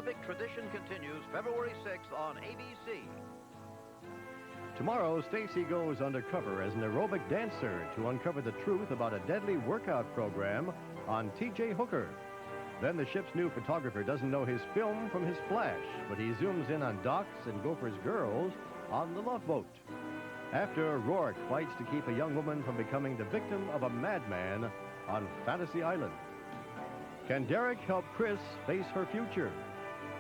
Olympic tradition continues February 6th on ABC. Tomorrow, Stacy goes undercover as an aerobic dancer to uncover the truth about a deadly workout program on T.J. Hooker. Then the ship's new photographer doesn't know his film from his flash, but he zooms in on Doc's and Gopher's girls on the Love Boat. After, Rourke fights to keep a young woman from becoming the victim of a madman on Fantasy Island. Can Derek help Chris face her future?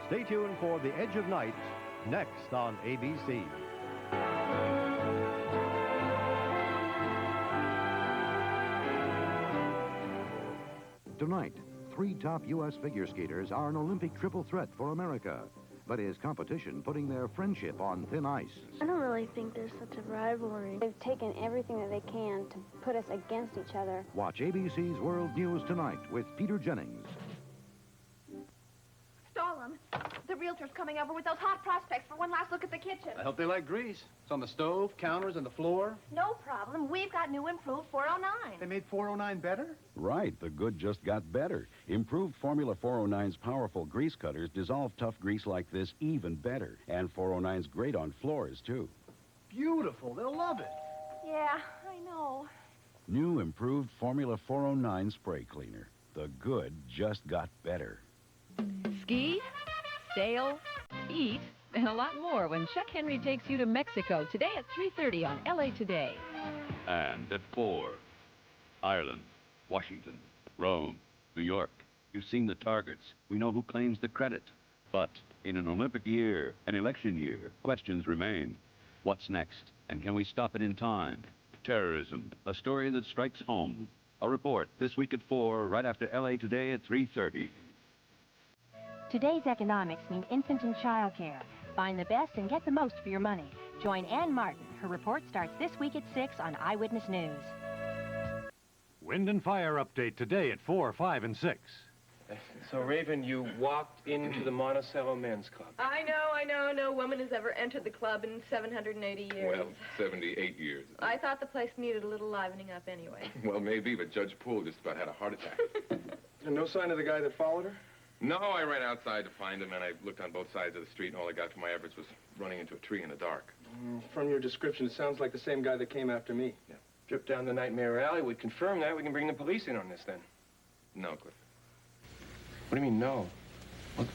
Stay tuned for The Edge of Night, next on ABC. Tonight, 3 top U.S. figure skaters are an Olympic triple threat for America. But is competition putting their friendship on thin ice? I don't really think there's such a rivalry. They've taken everything that they can to put us against each other. Watch ABC's World News Tonight with Peter Jennings. Stall 'em. The realtor's coming over with those hot prospects for one last look at the kitchen. I hope they like grease. It's on the stove, counters, and the floor. No problem. We've got new improved 409. They made 409 better? Right, the good just got better. Improved Formula 409's powerful grease cutters dissolve tough grease like this even better. And 409's great on floors, too. Beautiful. They'll love it. Yeah, I know. New improved Formula 409 spray cleaner. The good just got better. Ski, sail, eat, and a lot more when Chuck Henry takes you to Mexico today at 3:30 on LA Today. And at 4, Ireland, Washington, Rome, New York. You've seen the targets. We know who claims the credit. But in an Olympic year, an election year, questions remain. What's next? And can we stop it in time? Terrorism, a story that strikes home. A report this week at 4, right after LA Today at 3:30. Today's economics mean infant and child care. Find the best and get the most for your money. Join Ann Martin. Her report starts this week at 6 on Eyewitness News. Wind and fire update today at 4, 5, and 6. So, Raven, you walked into the Monticello Men's Club. I know. No woman has ever entered the club in 780 years. Well, 78 years. I thought the place needed a little livening up anyway. Well, maybe, but Judge Poole just about had a heart attack. And no sign of the guy that followed her? No, I ran outside to find him, and I looked on both sides of the street, and all I got from my efforts was running into a tree in the dark. From your description, it sounds like the same guy that came after me. Yeah. Trip down the Nightmare Alley would confirm that. We can bring the police in on this, then. No, Cliff. What do you mean, no?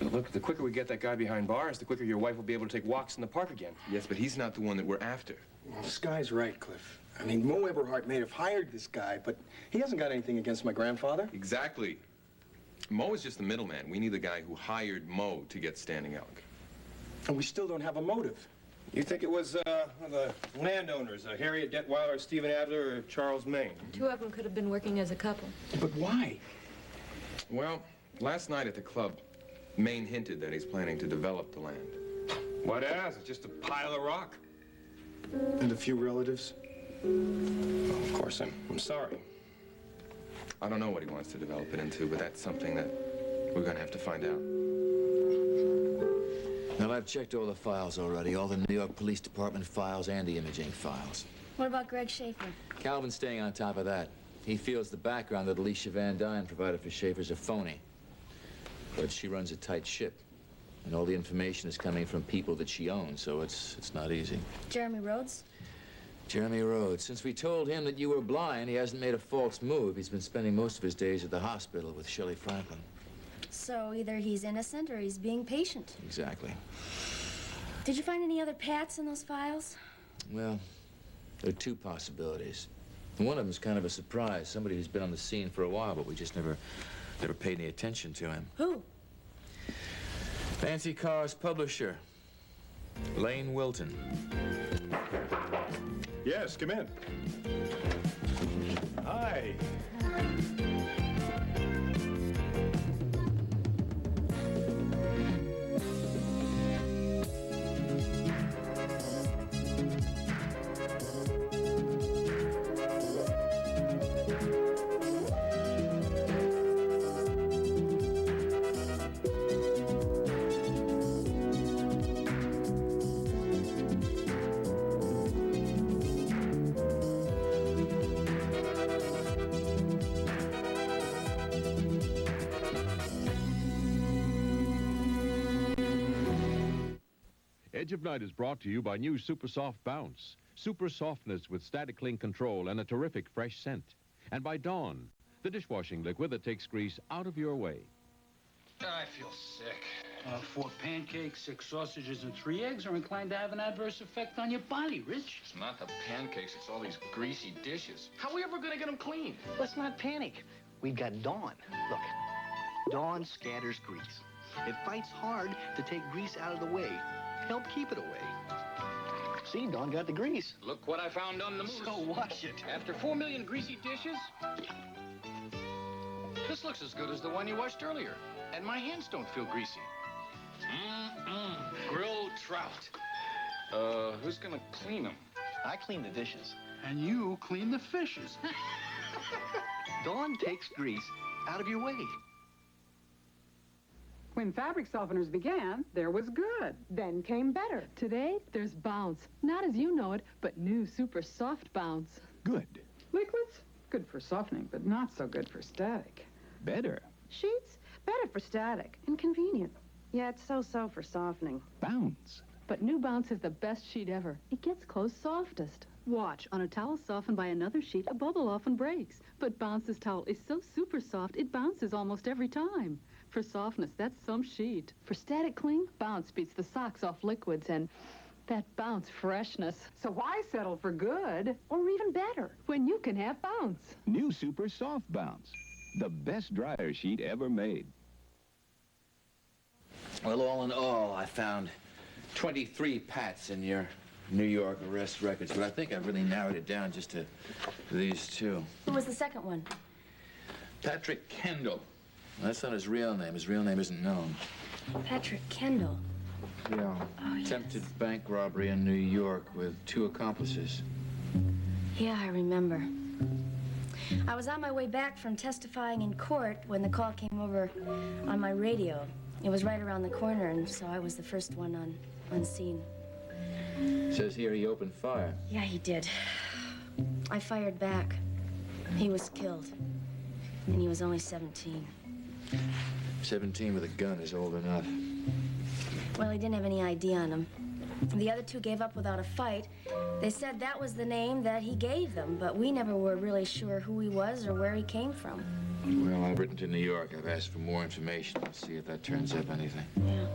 Look, the quicker we get that guy behind bars, the quicker your wife will be able to take walks in the park again. Yes, but he's not the one that we're after. Well, this guy's right, Cliff. I mean, Mo Eberhardt may have hired this guy, but he hasn't got anything against my grandfather. Exactly. Mo is just the middleman. We need the guy who hired Mo to get Standing Elk. And we still don't have a motive. You think it was the landowners, Harriet Detweiler, Stephen Adler, or Charles Maine? 2 of them could have been working as a couple. But why? Well, last night at the club, Maine hinted that he's planning to develop the land. What as? It's just a pile of rock. And a few relatives? Well, of course, I'm sorry. I don't know what he wants to develop it into, but that's something that we're going to have to find out. Well, I've checked all the files already, all the New York Police Department files and the imaging files. What about Greg Schaefer? Calvin's staying on top of that. He feels the background that Alicia Van Dyne provided for Schaefer's a phony. But she runs a tight ship, and all the information is coming from people that she owns, so it's not easy. Jeremy Rhodes? Jeremy Rhodes. Since we told him that you were blind, he hasn't made a false move. He's been spending most of his days at the hospital with Shirley Franklin. So either he's innocent or he's being patient. Exactly. Did you find any other Pats in those files? Well, there are 2 possibilities. One of them is kind of a surprise. Somebody who's been on the scene for a while, but we just never paid any attention to him. Who? Fancy Car's publisher, Lane Wilton. Yes, come in. Hi. Edge of Night is brought to you by new Super Soft Bounce. Super softness with static cling control and a terrific fresh scent. And by Dawn, the dishwashing liquid that takes grease out of your way. I feel sick. 4 pancakes, 6 sausages, and 3 eggs are inclined to have an adverse effect on your body, Rich. It's not the pancakes, it's all these greasy dishes. How are we ever gonna get them clean? Let's not panic. We've got Dawn. Look, Dawn scatters grease. It fights hard to take grease out of the way. Help keep it away. See, Dawn got the grease. Look what I found on the moose. So wash it. After 4 million greasy dishes, this looks as good as the one you washed earlier. And my hands don't feel greasy. Grilled trout. Who's gonna clean them? I clean the dishes. And you clean the fishes. Dawn takes grease out of your way. When fabric softeners began, there was good. Then came better. Today, there's Bounce. Not as you know it, but new super soft Bounce. Good. Liquids? Good for softening, but not so good for static. Better. Sheets? Better for static. Inconvenient. Yeah, it's so-so for softening. Bounce. But new Bounce is the best sheet ever. It gets clothes softest. Watch, on a towel softened by another sheet, a bubble often breaks. But Bounce's towel is so super soft, it bounces almost every time. For softness, that's some sheet. For static cling, Bounce beats the socks off liquids and that Bounce freshness. So why settle for good, or even better, when you can have Bounce? New Super Soft Bounce. The best dryer sheet ever made. Well, all in all, I found 23 Pats in your New York arrest records, but I think I've really narrowed it down just to these 2. Who was the second one? Patrick Kendall. That's not his real name. His real name isn't known. Patrick Kendall. Yeah. Oh, yes. Attempted bank robbery in New York with 2 accomplices. Yeah, I remember. I was on my way back from testifying in court when the call came over on my radio. It was right around the corner, and so I was the first one on scene. Says here he opened fire. Yeah, he did. I fired back. He was killed, and he was only 17. 17 with a gun is old enough. Well, he didn't have any ID on him. The other 2 gave up without a fight. They said that was the name that he gave them, but we never were really sure who he was or where he came from. Well, I've written to New York. I've asked for more information. Let's see if that turns up anything. Yeah.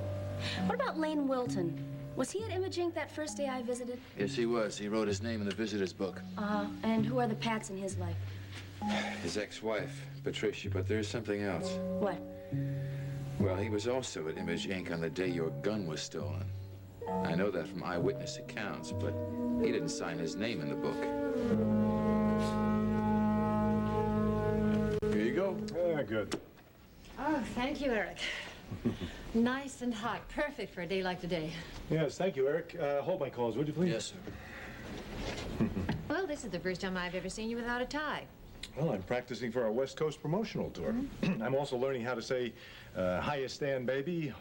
What about Lane Wilton? Was he at Image Inc. that first day I visited? Yes, he was. He wrote his name in the visitor's book. And who are the Pats in his life? His ex-wife, Patricia, but there's something else. What? Well, he was also at Image Inc. on the day your gun was stolen. I know that from eyewitness accounts, but he didn't sign his name in the book. Here you go. Good. Oh, thank you, Eric. Nice and hot. Perfect for a day like today. Yes, thank you, Eric. Hold my calls, would you please? Yes, sir. Well, this is the first time I've ever seen you without a tie. Well, I'm practicing for our West Coast promotional tour. I'm also learning how to say, hiya, Stan, baby,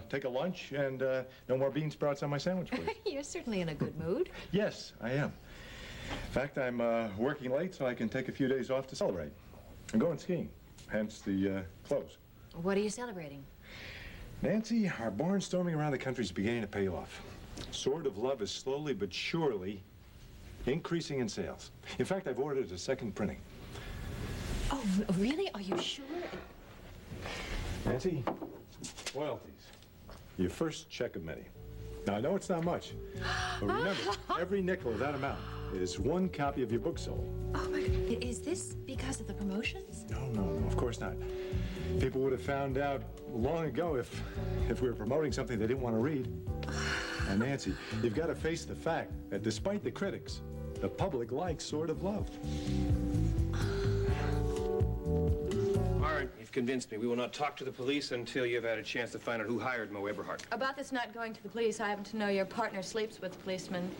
take a lunch, and no more bean sprouts on my sandwich, please. You're certainly in a good mood. Yes, I am. In fact, I'm working late so I can take a few days off to celebrate. I'm going skiing, hence the clothes. What are you celebrating? Nancy, our barnstorming around the country is beginning to pay off. Sword of Love is slowly but surely increasing in sales. In fact, I've ordered a second printing. Oh, really? Are you sure? Nancy, royalties. Your first check of many. Now, I know it's not much, but remember, every nickel of that amount is 1 copy of your book sold. Oh, my God. Is this because of the promotions? No, of course not. People would have found out long ago if we were promoting something they didn't want to read. Now, Nancy, you've got to face the fact that despite the critics, the public likes Sword of Love. All right, you've convinced me. We will not talk to the police until you've had a chance to find out who hired Mo Eberhardt. About this not going to the police, I happen to know your partner sleeps with policemen.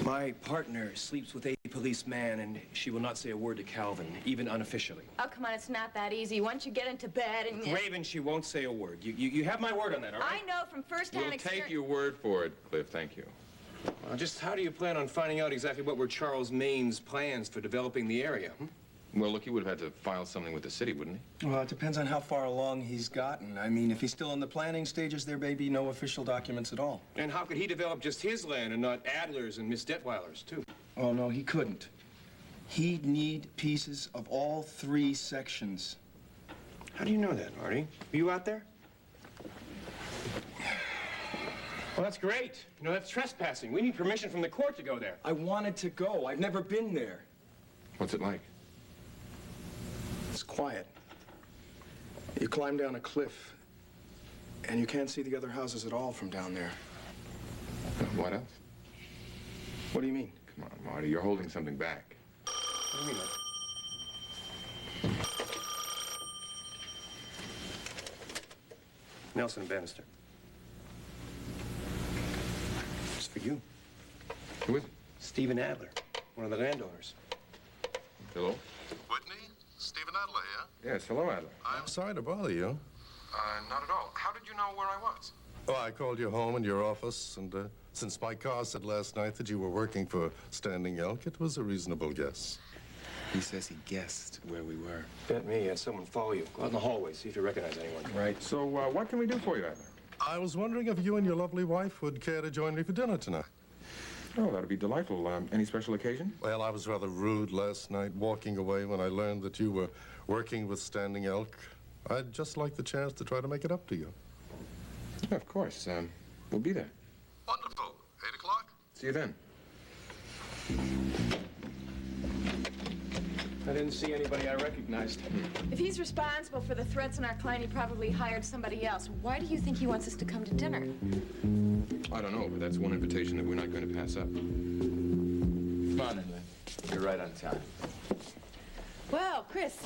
My partner sleeps with a policeman, and she will not say a word to Calvin, even unofficially. Oh, come on, it's not that easy. Once you get into bed and... Raven, she won't say a word. You have my word on that, all right? I know from first-hand experience... Take your word for it, Cliff. Thank you. Just how do you plan on finding out exactly what were Charles Maine's plans for developing the area? Well, look, he would have had to file something with the city, wouldn't he? Well, it depends on how far along he's gotten. I mean, if he's still in the planning stages, there may be no official documents at all. And how could he develop just his land and not Adler's and Miss Detweiler's, too? Oh, no, he couldn't. He'd need pieces of all 3 sections. How do you know that, Marty? Were you out there? Well, that's great. You know, that's trespassing. We need permission from the court to go there. I wanted to go. I've never been there. What's it like? It's quiet. You climb down a cliff, and you can't see the other houses at all from down there. What else? What do you mean? Come on, Marty, you're holding something back. What do you mean? Nelson Bannister. It's for you. Who is it? Stephen Adler, one of the landowners. Hello? Whitney? Stephen Adler here? Yes, hello, Adler. I'm sorry to bother you. Not at all. How did you know where I was? Oh, I called you home in your office, and since my car said last night that you were working for Standing Elk, it was a reasonable guess. He says he guessed where we were. Bet me, he had someone follow you. Go out in the hallway, see if you recognize anyone. Right. So, what can we do for you, Adler? I was wondering if you and your lovely wife would care to join me for dinner tonight. Oh, that'd be delightful. Any special occasion? Well, I was rather rude last night, walking away when I learned that you were working with Standing Elk. I'd just like the chance to try to make it up to you. Yeah, of course. We'll be there. Wonderful. 8 o'clock? See you then. I didn't see anybody I recognized. If he's responsible for the threats on our client, he probably hired somebody else. Why do you think he wants us to come to dinner? I don't know, but that's one invitation that we're not going to pass up. Come on, England. You're right on time. Well, Chris,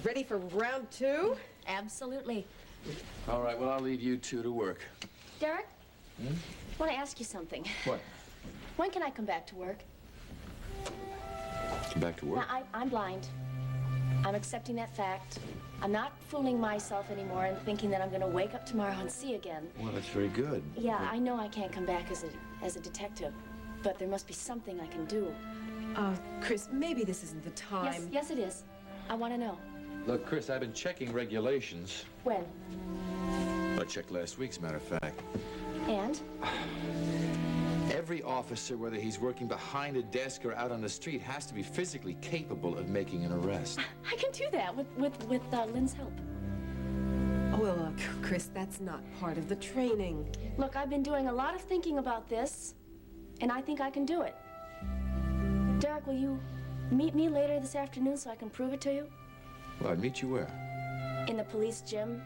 ready for round 2? Absolutely. All right, well, I'll leave you 2 to work. Derek, I want to ask you something. What? When can I come back to work? Come back to work? Now, I'm blind. I'm accepting that fact. I'm not fooling myself anymore and thinking that I'm going to wake up tomorrow and see again. Well, that's very good. Yeah, I know I can't come back as a detective, but there must be something I can do. Chris, maybe this isn't the time. Yes, it is. I want to know. Look, Chris, I've been checking regulations. When? I checked last week, as a matter of fact. And? Every officer, whether he's working behind a desk or out on the street, has to be physically capable of making an arrest. I can do that with Lynn's help. Well, Chris, that's not part of the training. Look, I've been doing a lot of thinking about this, and I think I can do it. Derek, will you meet me later this afternoon so I can prove it to you? Well, I'd meet you where? In the police gym.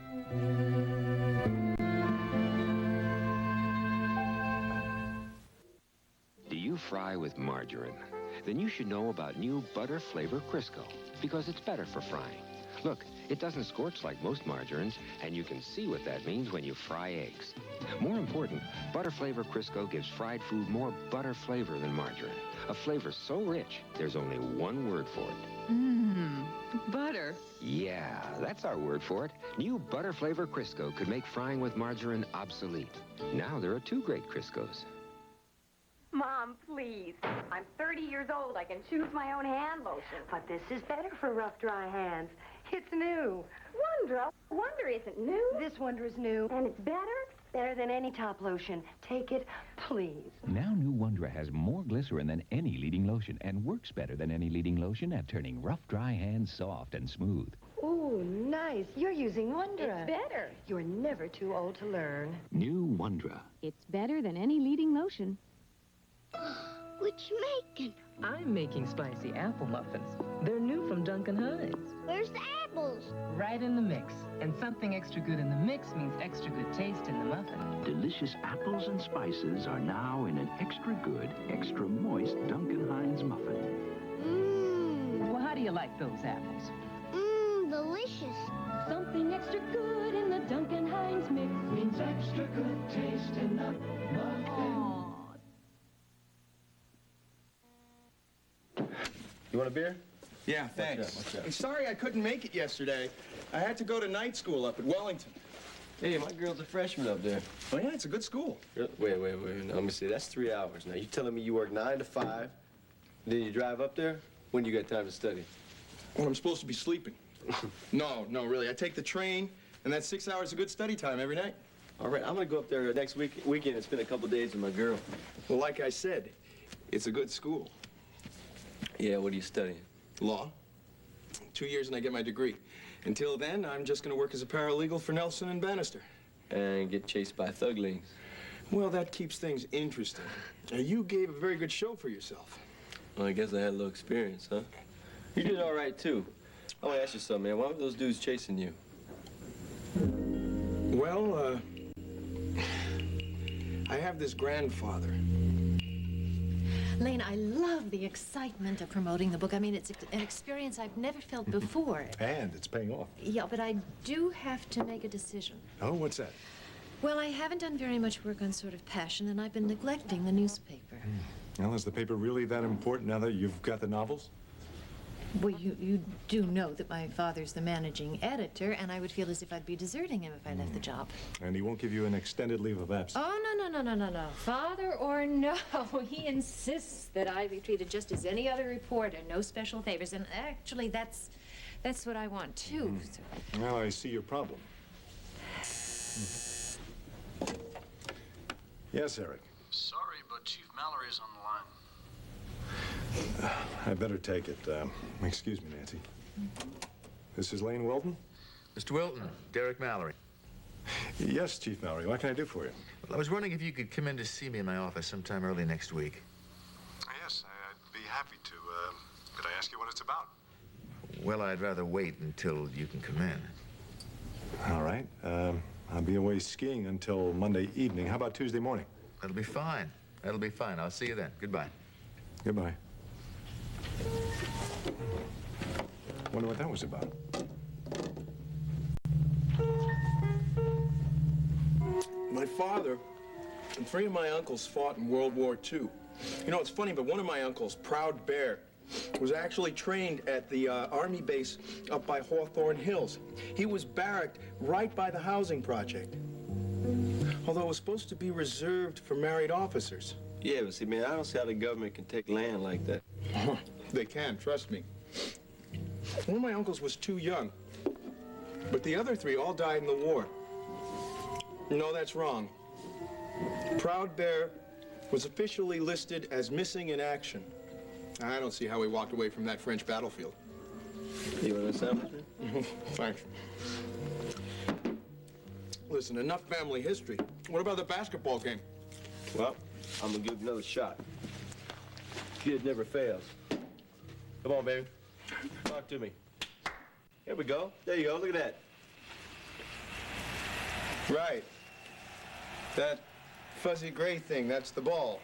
Do you fry with margarine? Then you should know about new butter flavor Crisco, because it's better for frying. Look, it doesn't scorch like most margarines, and you can see what that means when you fry eggs. More important, butter flavor Crisco gives fried food more butter flavor than margarine. A flavor so rich, there's only one word for it. Mmm, butter. Yeah, that's our word for it. New butter flavor Crisco could make frying with margarine obsolete. Now there are 2 great Criscos. Mom, please. I'm 30 years old. I can choose my own hand lotion. But this is better for rough, dry hands. It's new. Wonder. Wonder isn't new. This Wonder is new. And it's better? Better than any top lotion. Take it, please. Now new Wondra has more glycerin than any leading lotion and works better than any leading lotion at turning rough, dry hands soft and smooth. Ooh, nice. You're using Wondra. It's better. You're never too old to learn. New Wondra. It's better than any leading lotion. What you making? I'm making spicy apple muffins. They're new from Duncan Hines. Where's the apples? Right in the mix. And something extra good in the mix means extra good taste in the muffin. Delicious apples and spices are now in an extra good, extra moist Duncan Hines muffin. Mmm. Well, how do you like those apples? Mmm, delicious. Something extra good in the Duncan Hines mix means extra good taste in the muffin. You want a beer? Yeah, thanks. I'm sorry I couldn't make it yesterday. I had to go to night school up at Wellington. Hey, my girl's a freshman up there. Oh, yeah, it's a good school. Wait. Now, let me see. That's 3 hours. Now, you telling me you work 9 to 5, then you drive up there? When do you get time to study? When I'm supposed to be sleeping. No, really. I take the train, and that's 6 hours of good study time every night. All right, I'm gonna go up there next weekend and spend a couple days with my girl. Well, like I said, it's a good school. Yeah, what are you studying? Law. 2 years and I get my degree. Until then, I'm just gonna work as a paralegal for Nelson and Bannister. And get chased by thuglings. Well, that keeps things interesting. Now, you gave a very good show for yourself. Well, I guess I had a little experience, huh? You did all right, too. I want to ask you something, man. Why were those dudes chasing you? Well, I have this grandfather. Lane, I love the excitement of promoting the book. I mean, it's an experience I've never felt before. And it's paying off. Yeah, but I do have to make a decision. Oh, what's that? Well, I haven't done very much work on sort of passion, and I've been neglecting the newspaper. Well, is the paper really that important now that you've got the novels? Well, you do know that my father's the managing editor, and I would feel as if I'd be deserting him if I left the job. And he won't give you an extended leave of absence? Oh, no. Father or no, he insists that I be treated just as any other reporter, no special favors. And actually, that's what I want, too. So. Well, I see your problem. Yes, Eric. Sorry, but Chief Mallory's on the line. I better take it. Excuse me, Nancy. This is Lane Wilton? Mr. Wilton, Derek Mallory. Yes, Chief Mallory. What can I do for you? Well, I was wondering if you could come in to see me in my office sometime early next week. Yes, I'd be happy to. Could I ask you what it's about? Well, I'd rather wait until you can come in. All right. I'll be away skiing until Monday evening. How about Tuesday morning? That'll be fine. That'll be fine. I'll see you then. Goodbye. Goodbye. Wonder what that was about. My father and 3 of my uncles fought in World War II. You know, it's funny, but one of my uncles, Proud Bear, was actually trained at the Army base up by Hawthorne Hills. He was barracked right by the housing project. Although it was supposed to be reserved for married officers. Yeah, but see, man, I don't see how the government can take land like that. They can, trust me. One of my uncles was too young, but the other 3 all died in the war. No, that's wrong. Proud Bear was officially listed as missing in action. I don't see how he walked away from that French battlefield. You want a sandwich? Thanks. Listen, enough family history. What about the basketball game? Well, I'm gonna give it another shot. Kid never fails. Come on, baby. Talk to me. Here we go. There you go. Look at that. Right. That fuzzy gray thing, that's the ball,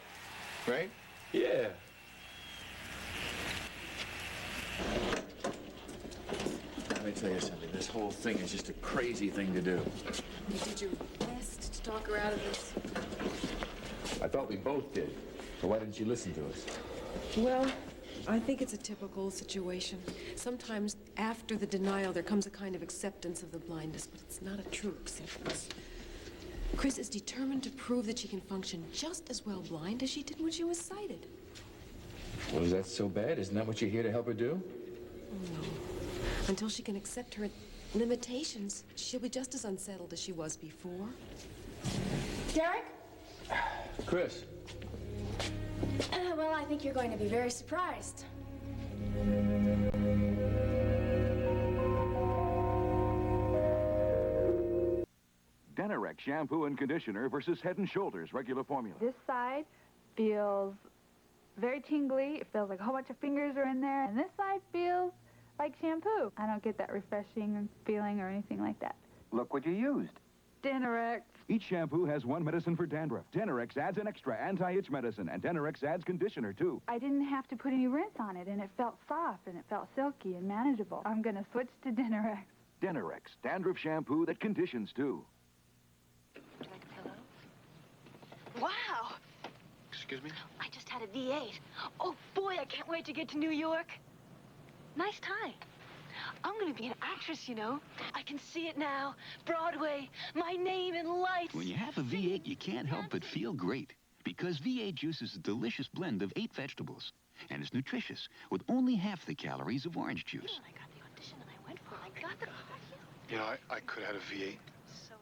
right? Yeah. Let me tell you something. This whole thing is just a crazy thing to do. You did your best to talk her out of this. I thought we both did. So why didn't you listen to us? Well, I think it's a typical situation. Sometimes after the denial, there comes a kind of acceptance of the blindness, but it's not a true acceptance. Chris is determined to prove that she can function just as well blind as she did when she was sighted. Well, is that so bad? Isn't that what you're here to help her do? No. Until she can accept her limitations, she'll be just as unsettled as she was before. Derek? Chris. Well, I think you're going to be very surprised. Denorex shampoo and conditioner versus Head & Shoulders regular formula. This side feels very tingly. It feels like a whole bunch of fingers are in there. And this side feels like shampoo. I don't get that refreshing feeling or anything like that. Look what you used. Denorex. Each shampoo has one medicine for dandruff. Denorex adds an extra anti-itch medicine, and Denorex adds conditioner, too. I didn't have to put any rinse on it, and it felt soft, and it felt silky and manageable. I'm going to switch to Denorex. Denorex, dandruff shampoo that conditions, too. Wow! Excuse me? I just had a V8. Oh, boy, I can't wait to get to New York. Nice tie. I'm gonna be an actress, you know. I can see it now. Broadway, my name in lights. When you have a V8, you can't help but feel great. Because V8 juice is a delicious blend of 8 vegetables. And it's nutritious, with only half the calories of orange juice. I got the audition and I went for it. I got the part. You know, I could have had a V8. So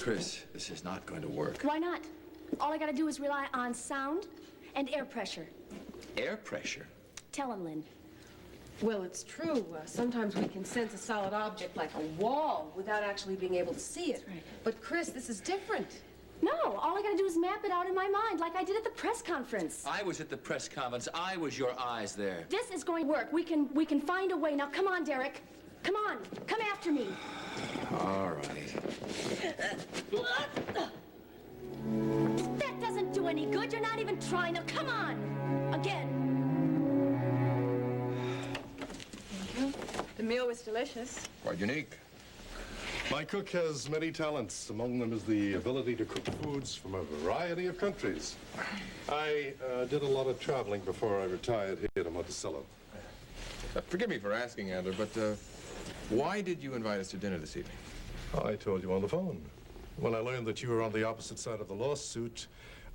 Chris, this is not going to work. Why not? All I gotta do is rely on sound and air pressure. Air pressure? Tell him, Lynn. Well, it's true. Sometimes we can sense a solid object like a wall without actually being able to see it. Right. But, Chris, this is different. No, all I gotta do is map it out in my mind like I did at the press conference. I was at the press conference. I was your eyes there. This is going to work. We can find a way. Now, come on, Derek. Come on. Come after me. All right. That doesn't do any good. You're not even trying. Now, come on. Again. Thank you. The meal was delicious. Quite unique. My cook has many talents. Among them is the ability to cook foods from a variety of countries. I did a lot of traveling before I retired here to Monticello. Forgive me for asking, Adler, but why did you invite us to dinner this evening? I told you on the phone. When I learned that you were on the opposite side of the lawsuit,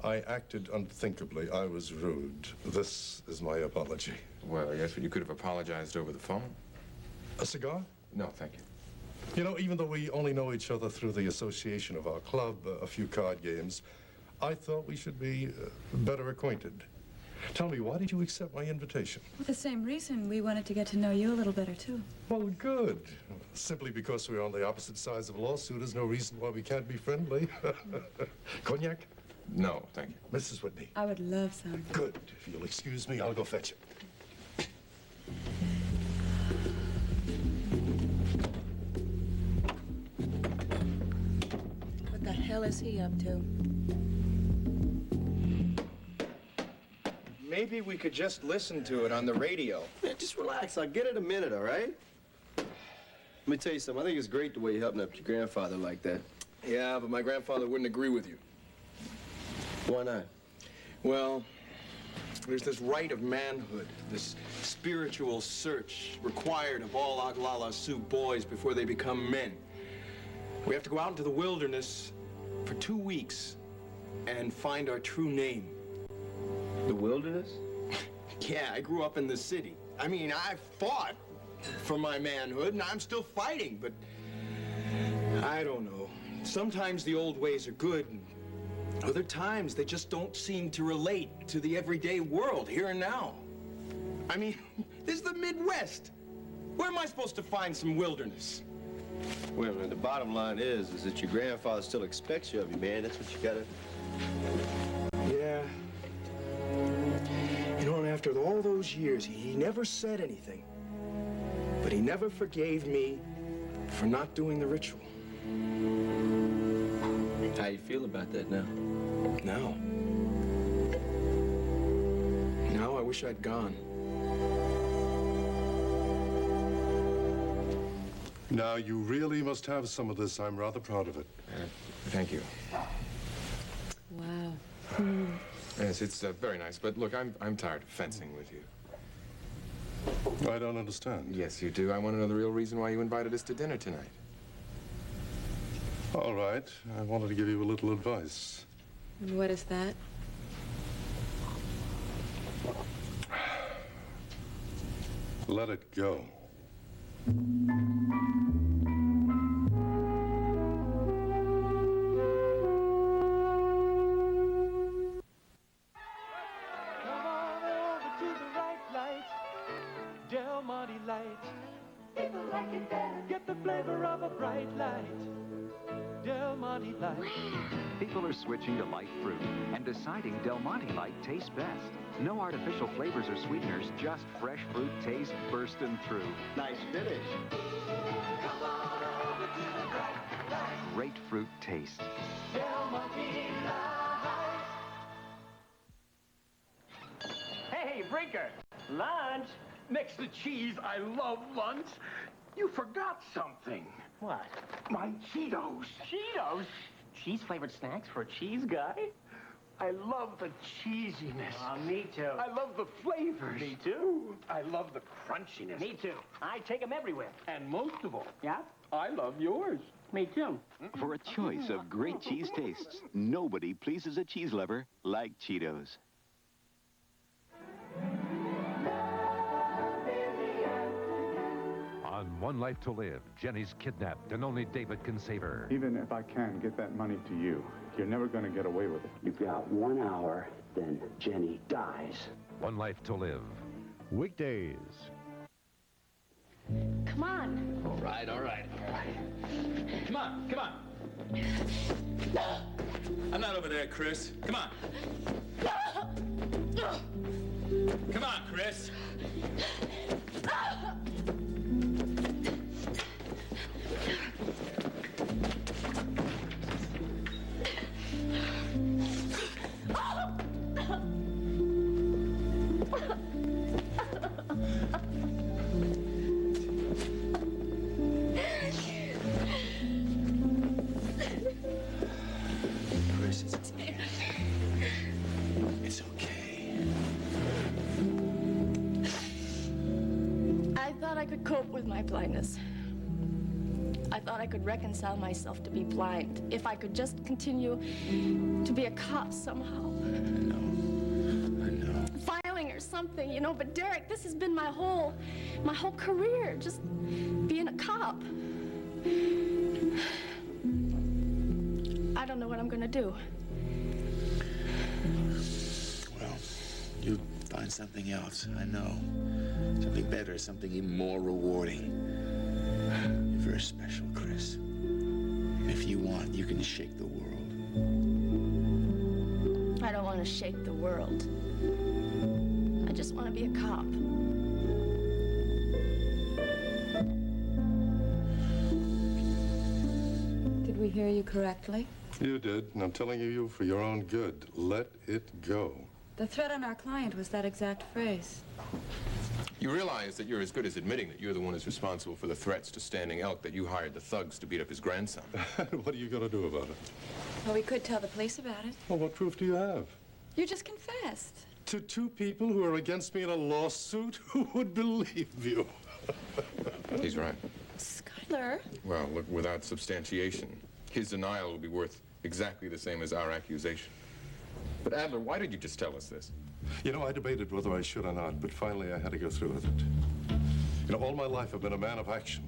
I acted unthinkably. I was rude. This is my apology. Well, yes, but you could have apologized over the phone. A cigar? No, thank you. You know, even though we only know each other through the association of our club, a few card games, I thought we should be better acquainted. Tell me, why did you accept my invitation? For the same reason, we wanted to get to know you a little better, too. Well, good. Simply because we're on the opposite sides of a lawsuit is no reason why we can't be friendly. Cognac? No, thank you. Mrs. Whitney? I would love some. Good. If you'll excuse me, I'll go fetch it. What the hell is he up to? Maybe we could just listen to it on the radio. Man, just relax. I'll get it a minute, all right? Let me tell you something. I think it's great the way you're helping up your grandfather like that. Yeah, but my grandfather wouldn't agree with you. Why not? Well, there's this right of manhood, this spiritual search required of all Oglala Sioux boys before they become men. We have to go out into the wilderness for 2 weeks and find our true name. The wilderness? Yeah, I grew up in the city. I mean, I fought for my manhood, and I'm still fighting, but I don't know. Sometimes the old ways are good, and other times they just don't seem to relate to the everyday world here and now. I mean, this is the Midwest. Where am I supposed to find some wilderness? Well, man, the bottom line is that your grandfather still expects you of you, man. That's what you gotta... Yeah. You know, and after all those years, he never said anything. But he never forgave me for not doing the ritual. How you feel about that now? Now? Now I wish I'd gone. Now, you really must have some of this. I'm rather proud of it. Thank you. Wow. Yes, it's very nice. But look, I'm tired of fencing with you. I don't understand. Yes, you do. I want to know the real reason why you invited us to dinner tonight. All right. I wanted to give you a little advice. And what is that? Let it go. Del Monte Light. People like it better. Get the flavor of a bright light. Del Monte Light. People are switching to light fruit and deciding Del Monte Light tastes best. No artificial flavors or sweeteners, just fresh fruit taste bursting through. Nice finish. Come on over to the bright light. Great fruit taste. Del Monte Light. Hey, Brinker, lunch. Next to cheese, I love lunch. You forgot something. What? My Cheetos. Cheetos? Cheese-flavored snacks for a cheese guy? I love the cheesiness. Me too. I love the flavors. Me too. I love the crunchiness. Me too. I take them everywhere. And most of all, Yeah? I love yours. Me too. For a choice of great cheese tastes, nobody pleases a cheese lover like Cheetos. On One Life to Live, Jenny's kidnapped and only David can save her. Even if I can get that money to you, you're never going to get away with it. You've got 1 hour, then Jenny dies. One Life to Live. Weekdays. Come on. All right, all right, all right. Come on, come on. I'm not over there, Chris. Come on. Come on, Chris. It's okay. I thought I could cope with my blindness. I thought I could reconcile myself to be blind if I could just continue to be a cop somehow. I know. Filing or something, you know, but Derek, this has been my whole career, just being a cop. I don't know what I'm gonna do. Well, you'll find something else, I know. Something better, something even more rewarding. You're very special, Chris. If you want, you can shake the world. I don't want to shake the world. I just want to be a cop. Did we hear you correctly? You did, and I'm telling you for your own good. Let it go. The threat on our client was that exact phrase. You realize that you're as good as admitting that you're the one who's responsible for the threats to Standing Elk, that you hired the thugs to beat up his grandson. What are you going to do about it? Well, we could tell the police about it. Well, what proof do you have? You just confessed. To two people who are against me in a lawsuit? Who would believe you? He's right. Skylar. Well, look, without substantiation, his denial will be worth exactly the same as our accusation. But Adler, why did you just tell us this? You know, I debated whether I should or not, but finally I had to go through with it. You know, all my life I've been a man of action.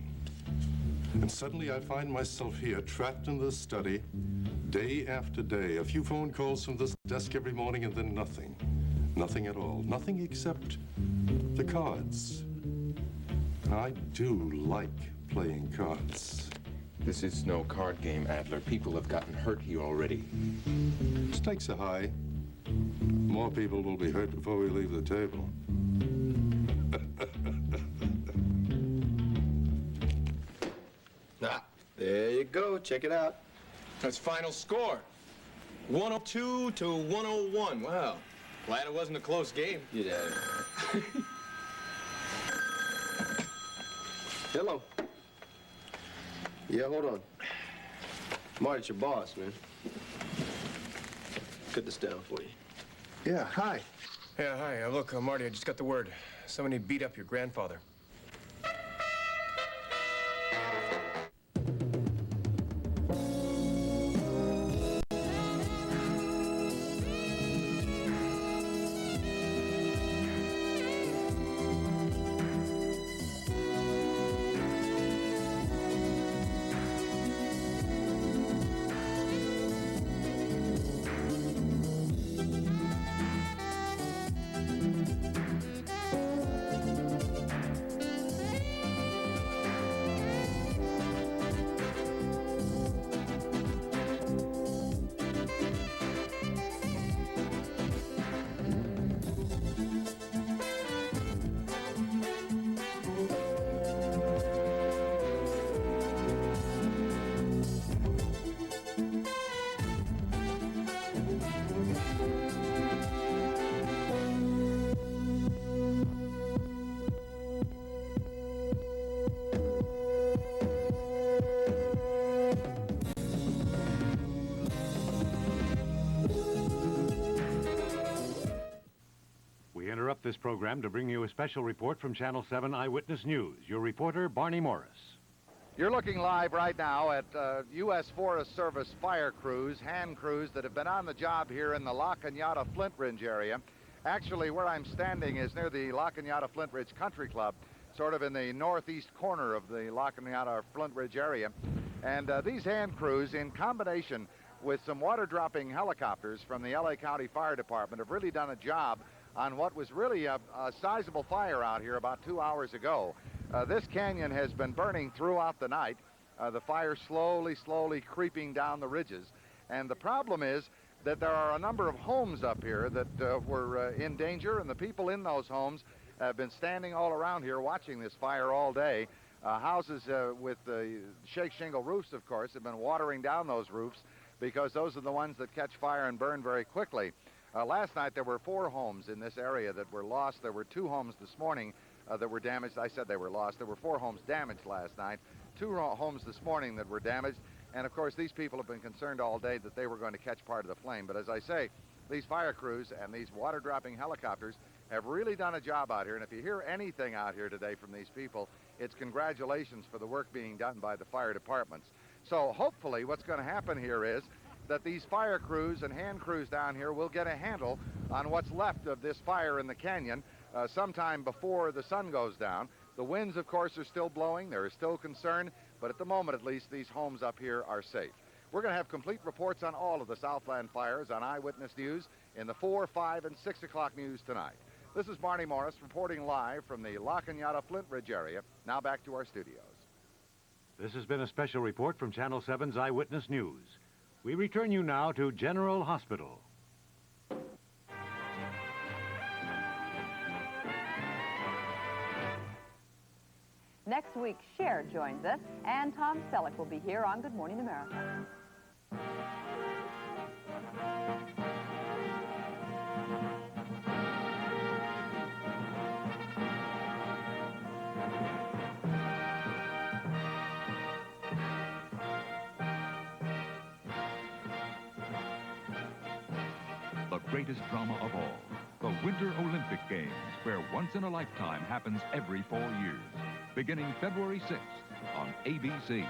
And suddenly I find myself here, trapped in this study, day after day. A few phone calls from this desk every morning, and then nothing. Nothing at all. Nothing except the cards. I do like playing cards. This is no card game, Adler. People have gotten hurt here already. Stakes are high. More people will be hurt before we leave the table. Ah, there you go. Check it out. That's final score. 102 to 101. Wow. Glad it wasn't a close game. Yeah. Hello. Yeah, hold on. Marty's your boss, man. Cut this down for you. Yeah, hi. Yeah, hi. Look, Marty, I just got the word. Somebody beat up your grandfather. We interrupt this program to bring you a special report from Channel 7 Eyewitness News. Your reporter, Barney Morris. You're looking live right now at U.S. Forest Service fire crews, hand crews that have been on the job here in the La Cañada Flint Ridge area. Actually, where I'm standing is near the La Cañada Flint Ridge Country Club, sort of in the northeast corner of the La Cañada Flint Ridge area. And these hand crews, in combination with some water-dropping helicopters from the L.A. County Fire Department, have really done a job on what was really a sizable fire out here about 2 hours ago. This canyon has been burning throughout the night. The fire slowly creeping down the ridges. And the problem is that there are a number of homes up here that were in danger, and the people in those homes have been standing all around here watching this fire all day. Houses with shake shingle roofs, of course, have been watering down those roofs because those are the ones that catch fire and burn very quickly. Last night there were 4 homes in this area that were lost. There were 2 homes this morning that were damaged. I said they were lost. There were 4 homes damaged last night, 2 homes this morning that were damaged. And of course, these people have been concerned all day that they were going to catch part of the flame. But as I say, these fire crews and these water-dropping helicopters have really done a job out here. And if you hear anything out here today from these people, it's congratulations for the work being done by the fire departments. So hopefully what's going to happen here is that these fire crews and hand crews down here will get a handle on what's left of this fire in the canyon sometime before the sun goes down. The winds, of course, are still blowing. There is still concern, but at the moment, at least, these homes up here are safe. We're going to have complete reports on all of the Southland fires on Eyewitness News in the 4, 5, and 6 o'clock news tonight. This is Barney Morris reporting live from the La Cañada Flint Ridge area. Now back to our studios. This has been a special report from Channel 7's Eyewitness News. We return you now to General Hospital. Next week, Cher joins us, and Tom Selleck will be here on Good Morning America. The greatest drama of all, the Winter Olympic Games, where once in a lifetime happens every 4 years, beginning February 6th on ABC.